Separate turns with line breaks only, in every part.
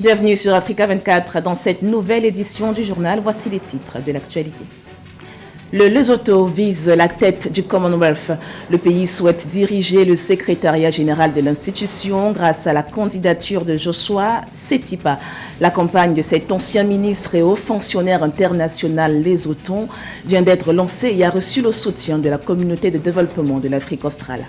Bienvenue sur Africa 24 dans cette nouvelle édition du journal. Voici les titres de l'actualité. Le Lesotho vise la tête du Commonwealth. Le pays souhaite diriger le secrétariat général de l'institution grâce à la candidature de Joshua Setipa. La campagne de cet ancien ministre et haut fonctionnaire international lesotho vient d'être lancée et a reçu le soutien de la communauté de développement de l'Afrique australe.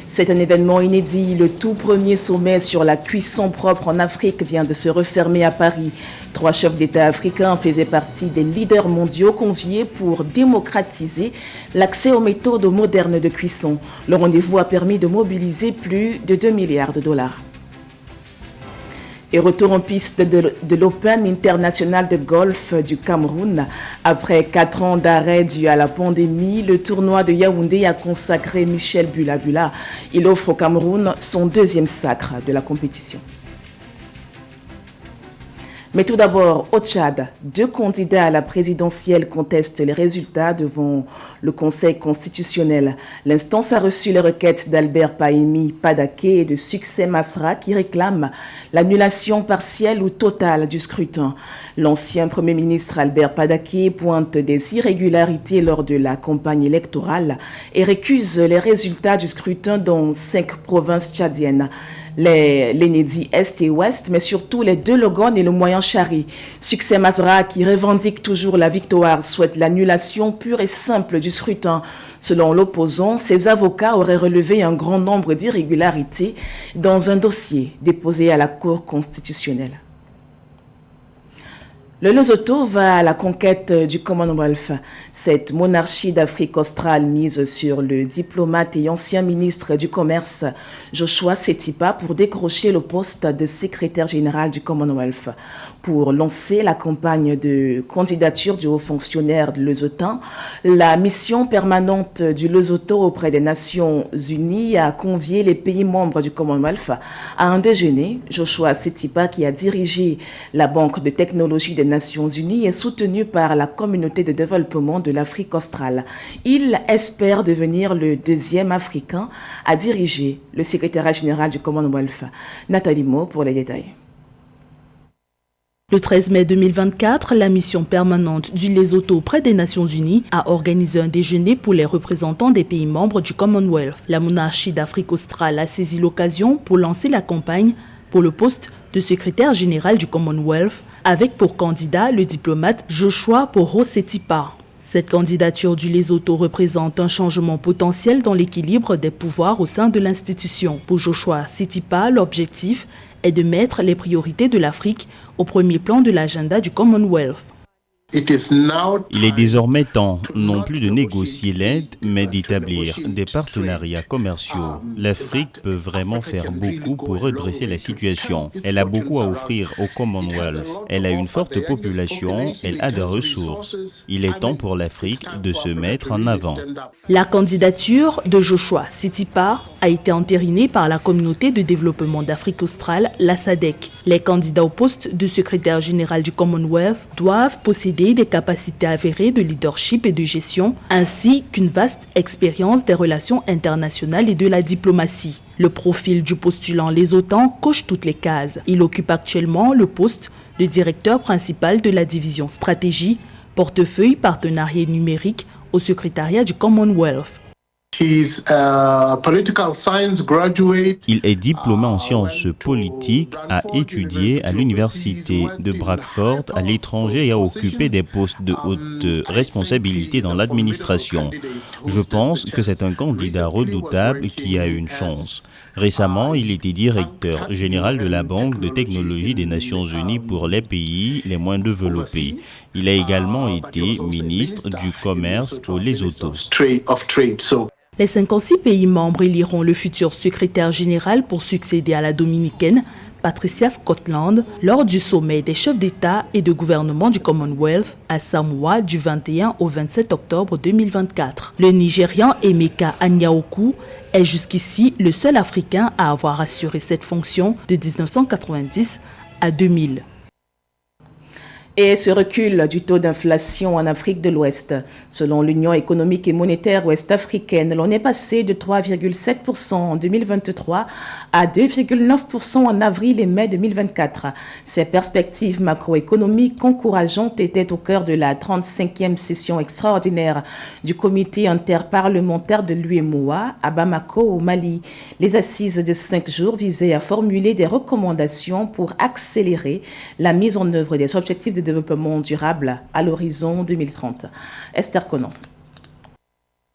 C'est un événement inédit. Le tout premier sommet sur la cuisson propre en Afrique vient de se refermer à Paris. 3 chefs d'État africains faisaient partie des leaders mondiaux conviés pour démocratiser l'accès aux méthodes modernes de cuisson. Le rendez-vous a permis de mobiliser plus de 2 milliards de dollars. Et retour en piste de l'Open international de golf du Cameroun. Après 4 ans d'arrêt dû à la pandémie, le tournoi de Yaoundé a consacré Michel Bula-Bula. Il offre au Cameroun son 2e sacre de la compétition. Mais tout d'abord, au Tchad, 2 candidats à la présidentielle contestent les résultats devant le Conseil constitutionnel. L'instance a reçu les requêtes d'Albert Pahimi Padaké et de Succès Masra qui réclament l'annulation partielle ou totale du scrutin. L'ancien Premier ministre Albert Padaké pointe des irrégularités lors de la campagne électorale et récuse les résultats du scrutin dans 5 provinces tchadiennes. L'Enedi Est et Ouest, mais surtout les 2 Logone et le Moyen Chari. Succès Masra, qui revendique toujours la victoire, souhaite l'annulation pure et simple du scrutin. Selon l'opposant, ses avocats auraient relevé un grand nombre d'irrégularités dans un dossier déposé à la Cour constitutionnelle. Le Lesotho va à la conquête du Commonwealth. Cette monarchie d'Afrique australe mise sur le diplomate et ancien ministre du Commerce Joshua Setipa pour décrocher le poste de secrétaire général du Commonwealth. Pour lancer la campagne de candidature du haut fonctionnaire lesotho, la mission permanente du Lesotho auprès des Nations Unies a convié les pays membres du Commonwealth à un déjeuner. Joshua Setipa, qui a dirigé la Banque de technologie des Nations Unies, est soutenu par la communauté de développement de l'Afrique australe. Il espère devenir le 2e Africain à diriger le secrétariat général du Commonwealth. Nathalie Mo pour les détails.
Le 13 mai 2024, la mission permanente du Lesotho auprès des Nations Unies a organisé un déjeuner pour les représentants des pays membres du Commonwealth. La monarchie d'Afrique australe a saisi l'occasion pour lancer la campagne pour le poste de secrétaire général du Commonwealth, avec pour candidat le diplomate Joshua Poro Setipa. Cette candidature du Lesotho représente un changement potentiel dans l'équilibre des pouvoirs au sein de l'institution. Pour Joshua Setipa, l'objectif est de mettre les priorités de l'Afrique au premier plan de l'agenda du Commonwealth.
Il est désormais temps, non plus de négocier l'aide, mais d'établir des partenariats commerciaux. L'Afrique peut vraiment faire beaucoup pour redresser la situation. Elle a beaucoup à offrir au Commonwealth. Elle a une forte population, elle a des ressources. Il est temps pour l'Afrique de se mettre en avant.
La candidature de Joshua Setipa a été entérinée par la communauté de développement d'Afrique australe, la SADC. Les candidats au poste de secrétaire général du Commonwealth doivent posséder des capacités avérées de leadership et de gestion, ainsi qu'une vaste expérience des relations internationales et de la diplomatie. Le profil du postulant lesotho coche toutes les cases. Il occupe actuellement le poste de directeur principal de la division stratégie, portefeuille partenariat numérique au secrétariat du Commonwealth.
Il est diplômé en sciences politiques, a étudié à l'université de Bradford à l'étranger et a occupé des postes de haute responsabilité dans l'administration. Je pense que c'est un candidat redoutable qui a une chance. Récemment, il était directeur général de la Banque de technologie des Nations Unies pour les pays les moins développés. Il a également été ministre du Commerce au Lesotho.
Les 56 pays membres éliront le futur secrétaire général pour succéder à la dominicaine Patricia Scotland lors du sommet des chefs d'État et de gouvernement du Commonwealth à Samoa du 21 au 27 octobre 2024. Le Nigérian Emeka Anyaoku est jusqu'ici le seul Africain à avoir assuré cette fonction de 1990 à 2000.
Et ce recul du taux d'inflation en Afrique de l'Ouest. Selon l'Union économique et monétaire ouest-africaine, l'on est passé de 3,7% en 2023 à 2,9% en avril et mai 2024. Ces perspectives macroéconomiques encourageantes étaient au cœur de la 35e session extraordinaire du comité interparlementaire de l'UEMOA à Bamako au Mali. Les assises de 5 jours visaient à formuler des recommandations pour accélérer la mise en œuvre des objectifs de développement durable à l'horizon 2030. Esther Konan.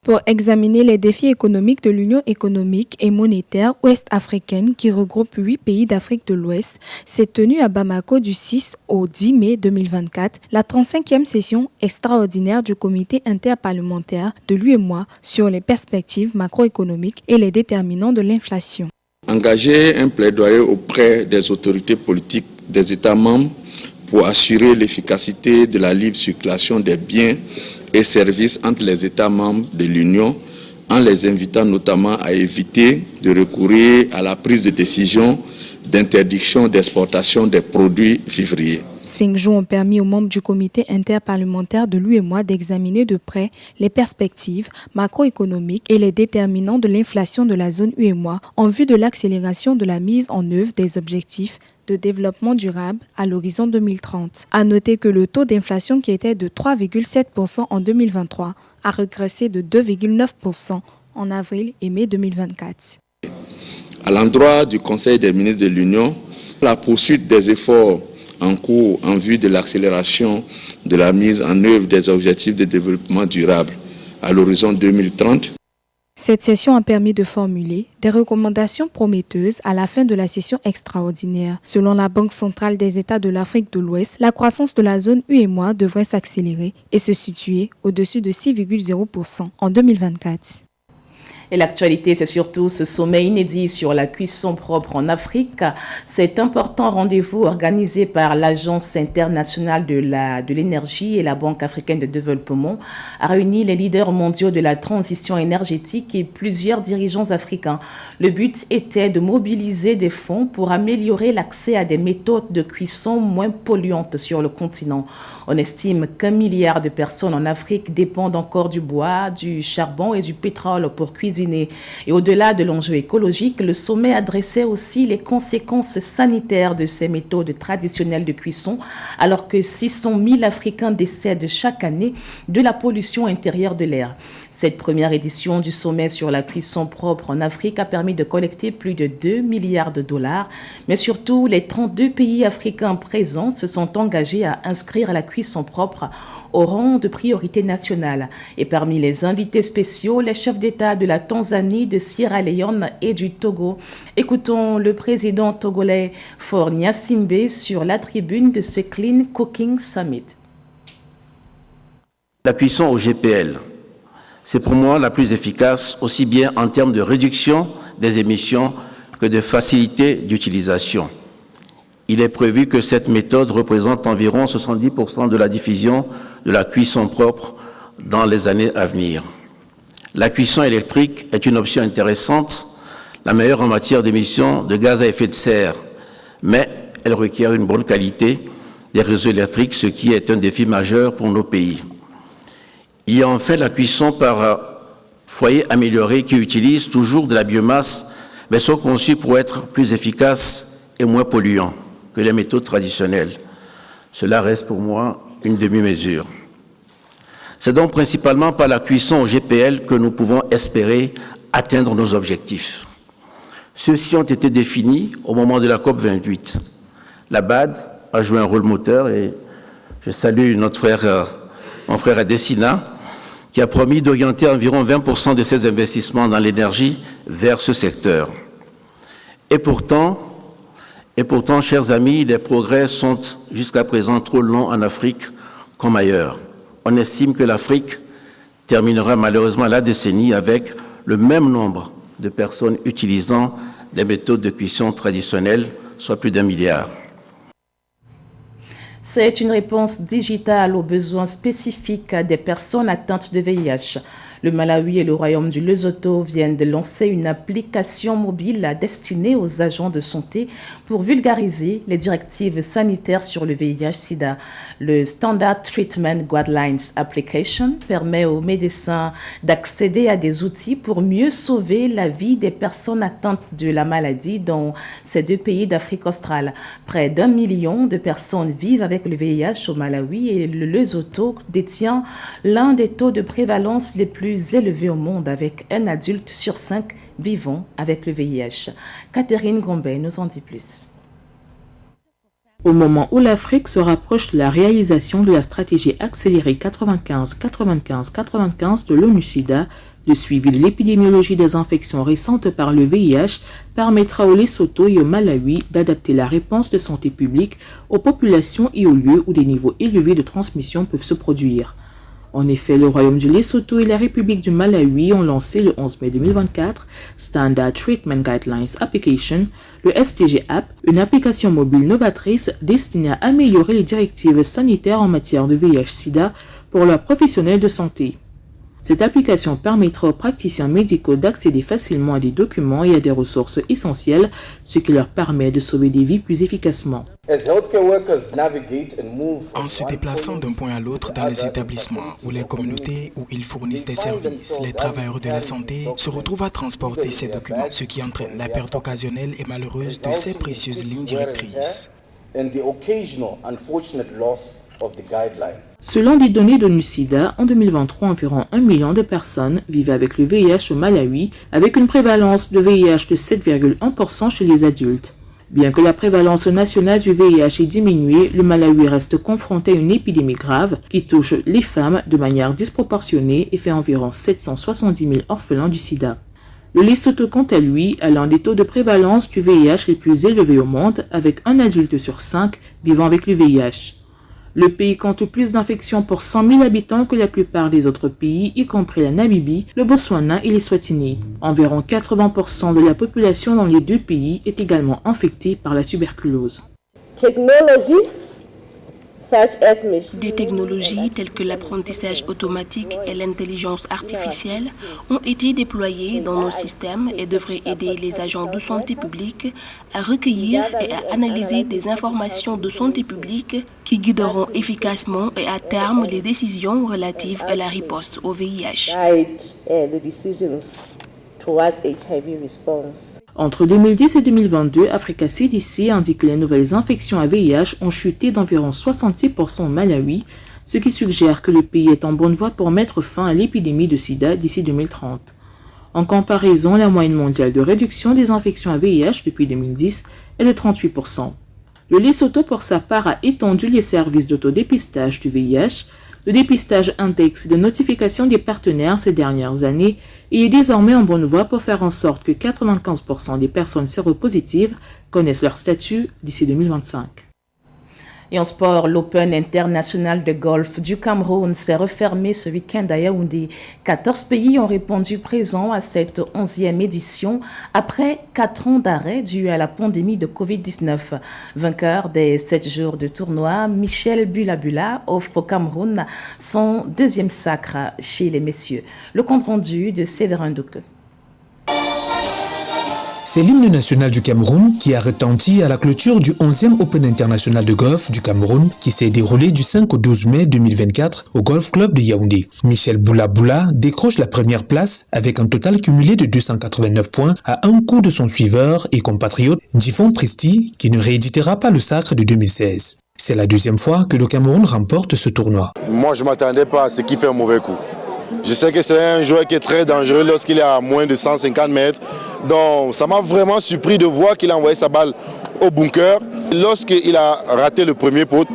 Pour examiner les défis économiques de l'Union économique et monétaire ouest-africaine qui regroupe 8 pays d'Afrique de l'Ouest, s'est tenue à Bamako du 6 au 10 mai 2024 la 35e session extraordinaire du comité interparlementaire de l'UEMOA sur les perspectives macroéconomiques et les déterminants de l'inflation.
Engager un plaidoyer auprès des autorités politiques des États membres pour assurer l'efficacité de la libre circulation des biens et services entre les États membres de l'Union, en les invitant notamment à éviter de recourir à la prise de décision d'interdiction d'exportation des produits vivriers.
5 jours ont permis aux membres du comité interparlementaire de l'UEMOA d'examiner de près les perspectives macroéconomiques et les déterminants de l'inflation de la zone UEMOA en vue de l'accélération de la mise en œuvre des objectifs de développement durable à l'horizon 2030. À noter que le taux d'inflation qui était de 3,7% en 2023 a régressé de 2,9% en avril et mai 2024.
À l'endroit du Conseil des ministres de l'Union, la poursuite des efforts en cours en vue de l'accélération de la mise en œuvre des objectifs de développement durable à l'horizon 2030.
Cette session a permis de formuler des recommandations prometteuses à la fin de la session extraordinaire. Selon la Banque centrale des États de l'Afrique de l'Ouest, la croissance de la zone UEMOA devrait s'accélérer et se situer au-dessus de 6,0% en 2024.
Et l'actualité, c'est surtout ce sommet inédit sur la cuisson propre en Afrique. Cet important rendez-vous organisé par l'Agence internationale de l'énergie et la Banque africaine de développement a réuni les leaders mondiaux de la transition énergétique et plusieurs dirigeants africains. Le but était de mobiliser des fonds pour améliorer l'accès à des méthodes de cuisson moins polluantes sur le continent. On estime qu'1 milliard de personnes en Afrique dépendent encore du bois, du charbon et du pétrole pour cuisiner. Et au-delà de l'enjeu écologique, le sommet adressait aussi les conséquences sanitaires de ces méthodes traditionnelles de cuisson, alors que 600 000 Africains décèdent chaque année de la pollution intérieure de l'air. Cette première édition du sommet sur la cuisson propre en Afrique a permis de collecter plus de 2 milliards de dollars, mais surtout les 32 pays africains présents se sont engagés à inscrire la cuisson propre au rang de priorité nationale. Et parmi les invités spéciaux, les chefs d'État de la Tanzanie, de Sierra Leone et du Togo. Écoutons le président togolais Faure Gnassingbé sur la tribune de ce Clean Cooking Summit.
La cuisson au GPL, c'est pour moi la plus efficace, aussi bien en termes de réduction des émissions que de facilité d'utilisation. Il est prévu que cette méthode représente environ 70% de la diffusion de la cuisson propre dans les années à venir. La cuisson électrique est une option intéressante, la meilleure en matière d'émissions de gaz à effet de serre, mais elle requiert une bonne qualité des réseaux électriques, ce qui est un défi majeur pour nos pays. Il y a enfin la cuisson par foyer amélioré qui utilise toujours de la biomasse, mais sont conçus pour être plus efficaces et moins polluants que les méthodes traditionnelles. Cela reste pour moi une demi-mesure. C'est donc principalement par la cuisson au GPL que nous pouvons espérer atteindre nos objectifs. Ceux-ci ont été définis au moment de la COP28. La BAD a joué un rôle moteur et je salue mon frère Adesina, qui a promis d'orienter environ 20% de ses investissements dans l'énergie vers ce secteur. Et pourtant, chers amis, les progrès sont jusqu'à présent trop longs en Afrique comme ailleurs. On estime que l'Afrique terminera malheureusement la décennie avec le même nombre de personnes utilisant des méthodes de cuisson traditionnelles, soit plus d'1 milliard.
C'est une réponse digitale aux besoins spécifiques des personnes atteintes de VIH. Le Malawi et le Royaume du Lesotho viennent de lancer une application mobile destinée aux agents de santé pour vulgariser les directives sanitaires sur le VIH-Sida. Le Standard Treatment Guidelines Application permet aux médecins d'accéder à des outils pour mieux sauver la vie des personnes atteintes de la maladie dans ces deux pays d'Afrique australe. Près d'1 million de personnes vivent avec le VIH au Malawi et le Lesotho détient l'un des taux de prévalence les plus élevés au monde, avec un adulte sur 5 vivant avec le VIH. Catherine Gombe nous en dit plus.
Au moment où l'Afrique se rapproche de la réalisation de la stratégie accélérée 95-95-95 de l'ONU-SIDA, le suivi de l'épidémiologie des infections récentes par le VIH permettra au Lesotho et au Malawi d'adapter la réponse de santé publique aux populations et aux lieux où des niveaux élevés de transmission peuvent se produire. En effet, le Royaume du Lesotho et la République du Malawi ont lancé le 11 mai 2024 Standard Treatment Guidelines Application, le STG App, une application mobile novatrice destinée à améliorer les directives sanitaires en matière de VIH-Sida pour leurs professionnels de santé. Cette application permettra aux praticiens médicaux d'accéder facilement à des documents et à des ressources essentielles, ce qui leur permet de sauver des vies plus efficacement.
En se déplaçant d'un point à l'autre dans les établissements ou les communautés où ils fournissent des services, les travailleurs de la santé se retrouvent à transporter ces documents, ce qui entraîne la perte occasionnelle et malheureuse de ces précieuses lignes directrices.
Selon des données d'ONU-SIDA, en 2023, environ 1 million de personnes vivaient avec le VIH au Malawi, avec une prévalence de VIH de 7,1% chez les adultes. Bien que la prévalence nationale du VIH ait diminué, le Malawi reste confronté à une épidémie grave qui touche les femmes de manière disproportionnée et fait environ 770 000 orphelins du sida. Le Lesotho, quant à lui, a l'un des taux de prévalence du VIH les plus élevés au monde, avec un adulte sur 5 vivant avec le VIH. Le pays compte plus d'infections pour 100 000 habitants que la plupart des autres pays, y compris la Namibie, le Botswana et l'Eswatini. Environ 80% de la population dans les deux pays est également infectée par la tuberculose.
Des technologies telles que l'apprentissage automatique et l'intelligence artificielle ont été déployées dans nos systèmes et devraient aider les agents de santé publique à recueillir et à analyser des informations de santé publique qui guideront efficacement et à terme les décisions relatives à la riposte au VIH.
Entre 2010 et 2022, Africa CDC indique que les nouvelles infections à VIH ont chuté d'environ 66% au Malawi, ce qui suggère que le pays est en bonne voie pour mettre fin à l'épidémie de sida d'ici 2030. En comparaison, la moyenne mondiale de réduction des infections à VIH depuis 2010 est de 38%. Le Lesotho, pour sa part, a étendu les services d'autodépistage du VIH, de dépistage index et de notification des partenaires ces dernières années et est désormais en bonne voie pour faire en sorte que 95% des personnes séropositives connaissent leur statut d'ici 2025.
Et en sport, l'Open international de golf du Cameroun s'est refermé ce week-end à Yaoundé. 14 pays ont répondu présents à cette 11e édition après 4 ans d'arrêt dû à la pandémie de Covid-19. Vainqueur des 7 jours de tournoi, Michel Bulabula offre au Cameroun son 2e sacre chez les messieurs. Le compte rendu de Séverin Douke.
C'est l'hymne national du Cameroun qui a retenti à la clôture du 11e Open International de golf du Cameroun qui s'est déroulé du 5 au 12 mai 2024 au Golf Club de Yaoundé. Michel Bulabula décroche la première place avec un total cumulé de 289 points à un coup de son suiveur et compatriote Ndjifon Pristi qui ne rééditera pas le sacre de 2016. C'est la 2e fois que le Cameroun remporte ce tournoi.
Moi, je ne m'attendais pas à ce qu'il fait un mauvais coup. Je sais que c'est un joueur qui est très dangereux lorsqu'il est à moins de 150 mètres. Donc ça m'a vraiment surpris de voir qu'il a envoyé sa balle au bunker. Lorsqu'il a raté le premier pot,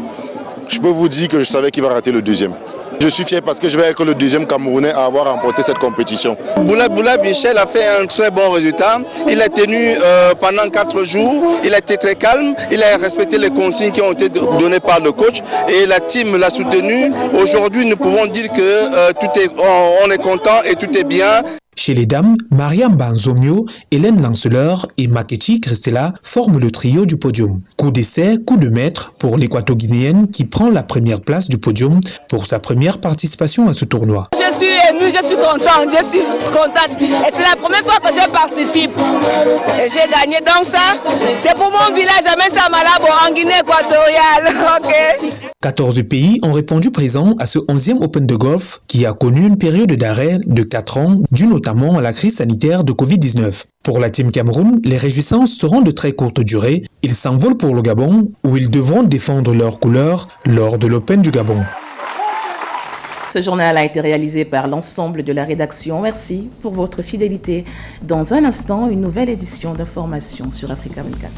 je peux vous dire que je savais qu'il va rater le deuxième. Je suis fier parce que je vais être le 2e Camerounais à avoir remporté cette compétition.
Boula Michel a fait un très bon résultat. Il a tenu pendant 4 jours. Il a été très calme. Il a respecté les consignes qui ont été données par le coach. Et la team l'a soutenu. Aujourd'hui, nous pouvons dire que on est content et tout est bien.
Chez les dames, Mariam Banzomio, Hélène Lanceleur et Makechi Christella forment le trio du podium. Coup d'essai, coup de maître pour l'équato-guinéenne qui prend la première place du podium pour sa première participation à ce tournoi.
Je suis émue, je suis contente, Et c'est la première fois que je participe. J'ai gagné, donc ça, c'est pour mon village à Mensamalabo en Guinée équatoriale. Okay.
14 pays ont répondu présent à ce 11e Open de golf qui a connu une période d'arrêt de 4 ans, due notamment à la crise sanitaire de Covid-19. Pour la Team Cameroun, les réjouissances seront de très courte durée. Ils s'envolent pour le Gabon, où ils devront défendre leurs couleurs lors de l'Open du Gabon.
Ce journal a été réalisé par l'ensemble de la rédaction. Merci pour votre fidélité. Dans un instant, une nouvelle édition d'information sur Africa 24.